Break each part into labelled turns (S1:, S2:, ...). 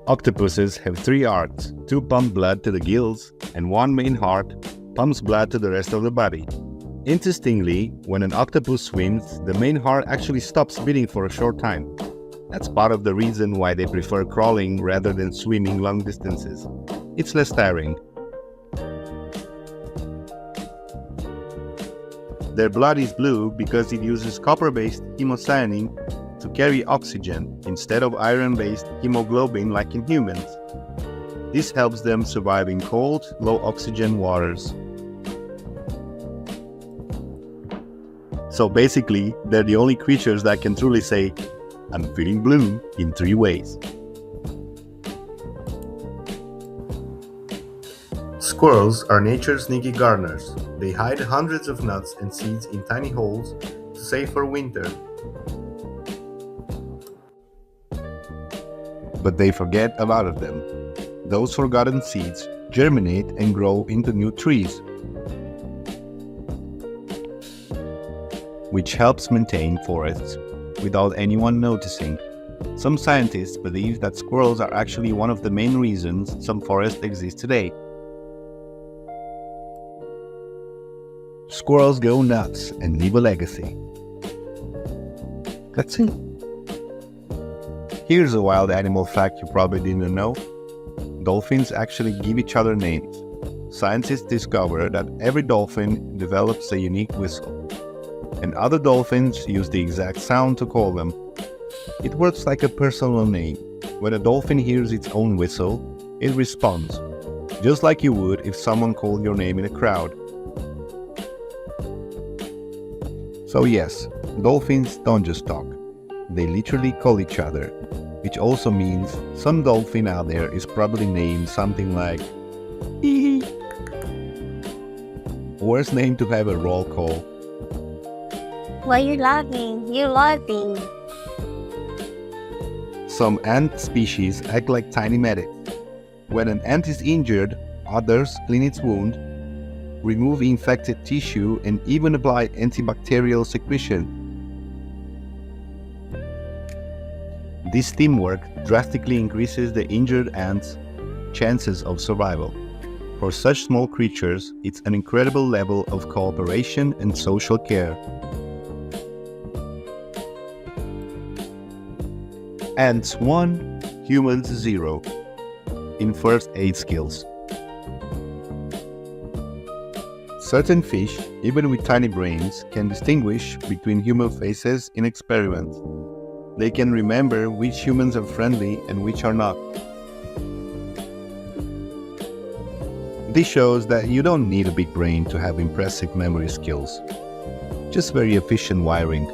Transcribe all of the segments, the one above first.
S1: Octopuses have three hearts, two pump blood to the gills, and one main heart pumps blood to the rest of the body. Interestingly, when an octopus swims, the main heart actually stops beating for a short time. That's part of the reason why they prefer crawling rather than swimming long distances. It's less tiring. Their blood is blue because it uses copper-based hemocyanin to carry oxygen instead of iron-based hemoglobin like in humans. This helps them survive in cold, low-oxygen waters. So basically, they're the only creatures that can truly say, "I'm feeling blue" in 3 ways. Squirrels are nature's sneaky gardeners. They hide hundreds of nuts and seeds in tiny holes to save for winter. But they forget a lot of them. Those forgotten seeds germinate and grow into new trees, which helps maintain forests without anyone noticing. Some scientists believe that squirrels are actually one of the main reasons some forests exist today. Squirrels go nuts and leave a legacy. That's it. Here's a wild animal fact you probably didn't know. Dolphins actually give each other names. Scientists discovered that every dolphin develops a unique whistle, and other dolphins use the exact sound to call them. It works like a personal name. When a dolphin hears its own whistle, it responds, just like you would if someone called your name in a crowd. So yes, dolphins don't just talk. They literally call each other, which also means some dolphin out there is probably named something like hee hee. Worst name to have a roll call.
S2: Why you laughing? You're laughing.
S1: Some ant species act like tiny medics. When an ant is injured, others clean its wound, remove infected tissue, and even apply antibacterial secretion. This teamwork drastically increases the injured ant's chances of survival. For such small creatures, it's an incredible level of cooperation and social care. Ants 1, humans 0 in first aid skills. Certain fish, even with tiny brains, can distinguish between human faces in experiments. They can remember which humans are friendly and which are not. This shows that you don't need a big brain to have impressive memory skills. Just very efficient wiring.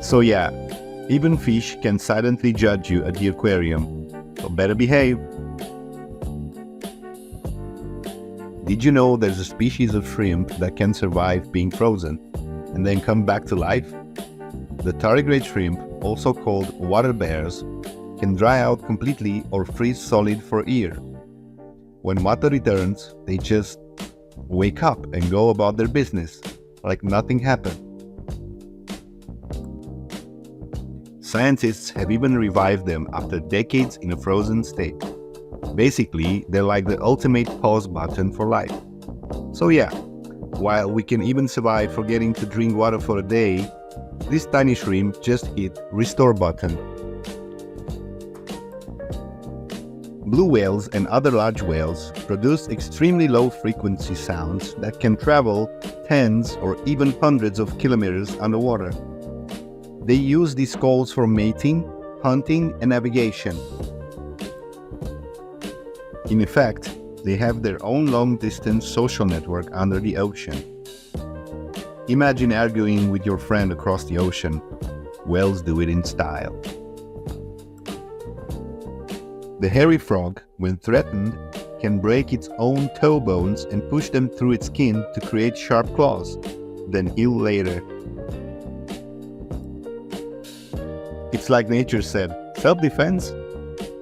S1: So yeah, even fish can silently judge you at the aquarium. So better behave. Did you know there's a species of shrimp that can survive being frozen and then come back to life? The tardigrade shrimp, also called water bears, can dry out completely or freeze solid for a year. When water returns, they just wake up and go about their business, like nothing happened. Scientists have even revived them after decades in a frozen state. Basically, they're like the ultimate pause button for life. So yeah, while we can even survive forgetting to drink water for a day, this tiny shrimp just hit restore button. Blue whales and other large whales produce extremely low frequency sounds that can travel tens or even hundreds of kilometers underwater. They use these calls for mating, hunting, and navigation. In effect, they have their own long-distance social network under the ocean. Imagine arguing with your friend across the ocean. Whales do it in style. The hairy frog, when threatened, can break its own toe bones and push them through its skin to create sharp claws, then heal later. It's like nature said, self-defense?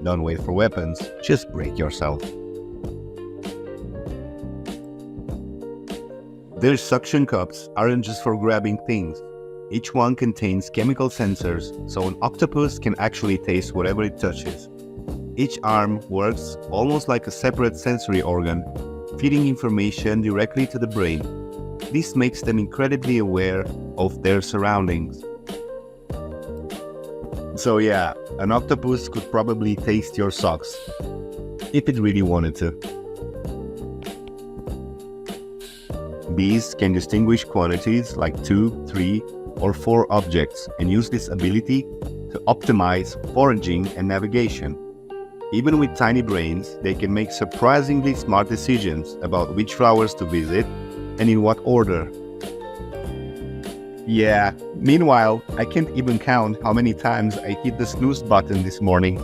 S1: Don't wait for weapons, just break yourself. Their suction cups aren't just for grabbing things. Each one contains chemical sensors, so an octopus can actually taste whatever it touches. Each arm works almost like a separate sensory organ, feeding information directly to the brain. This makes them incredibly aware of their surroundings. So yeah, an octopus could probably taste your socks, if it really wanted to. Bees can distinguish quantities like 2, 3, or 4 objects and use this ability to optimize foraging and navigation. Even with tiny brains, they can make surprisingly smart decisions about which flowers to visit and in what order. Yeah, meanwhile, I can't even count how many times I hit the snooze button this morning.